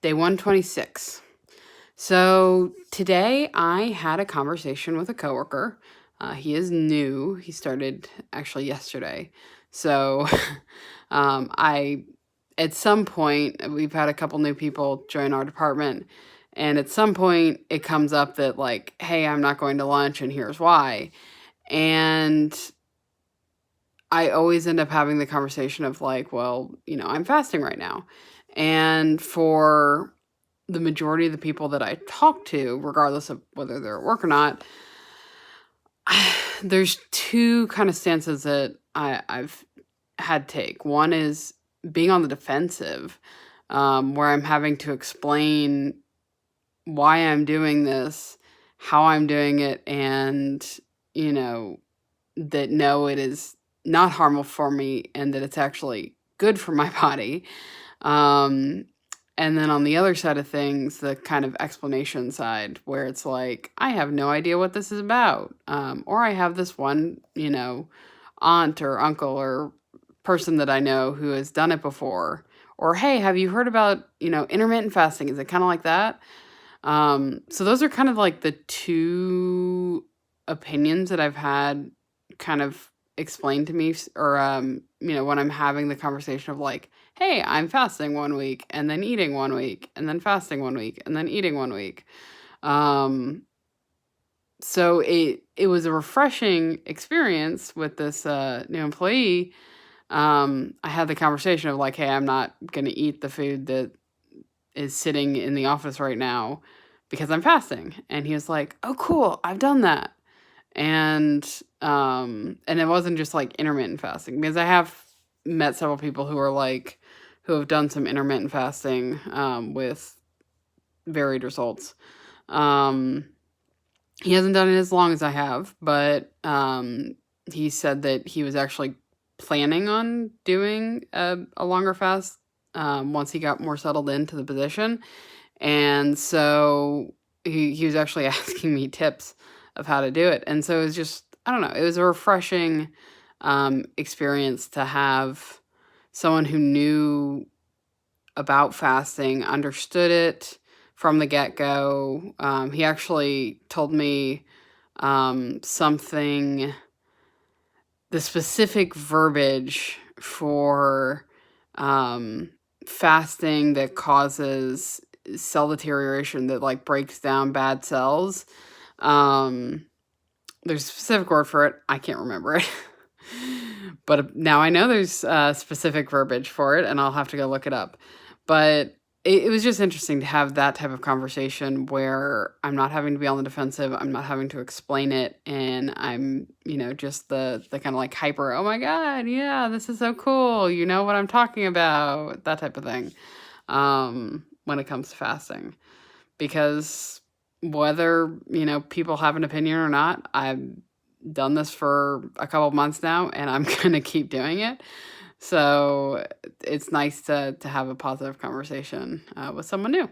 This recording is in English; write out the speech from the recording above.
Day 126. So today I had a conversation with a coworker. He is new. He started actually yesterday. So I, at some point, we've had a couple new people join our department. And at some point, it comes up that, like, hey, I'm not going to lunch, and here's why. And I always end up having the conversation of, like, well, I'm fasting right now. And for the majority of the people that I talk to, regardless of whether they're at work or not, there's two kind of stances that I've had take. One is being on the defensive, where I'm having to explain why I'm doing this, how I'm doing it, and, that no, it is not harmful for me and that it's actually good for my body. And then on the other side of things, the kind of explanation side where it's like, I have no idea what this is about. Or I have this one, aunt or uncle or person that I know who has done it before. Or, hey, have you heard about, intermittent fasting? Is it kind of like that? So those are kind of like the two opinions that I've had kind of explained to me, or, when I'm having the conversation of, like, hey, I'm fasting 1 week and then eating 1 week and then fasting 1 week and then eating 1 week. So it was a refreshing experience with this new employee. I had the conversation of, like, hey, I'm not going to eat the food that is sitting in the office right now because I'm fasting. And he was like, oh, cool, I've done that. And it wasn't just like intermittent fasting, because I have met several people who have done some intermittent fasting with varied results. He hasn't done it as long as I have, but he said that he was actually planning on doing a longer fast once he got more settled into the position. And so he was actually asking me tips of how to do it. And so it was just, I don't know, it was a refreshing experience to have someone who knew about fasting, understood it from the get-go. He actually told me something, the specific verbiage for fasting that causes cell deterioration, that, like, breaks down bad cells. There's a specific word for it. I can't remember it. But now I know there's specific verbiage for it, and I'll have to go look it up. But it was just interesting to have that type of conversation where I'm not having to be on the defensive. I'm not having to explain it. And I'm, just the kind of like hyper, oh my God, yeah, this is so cool. You know what I'm talking about, that type of thing, when it comes to fasting. Because whether, people have an opinion or not, I've done this for a couple of months now, and I'm going to keep doing it. So it's nice to have a positive conversation with someone new.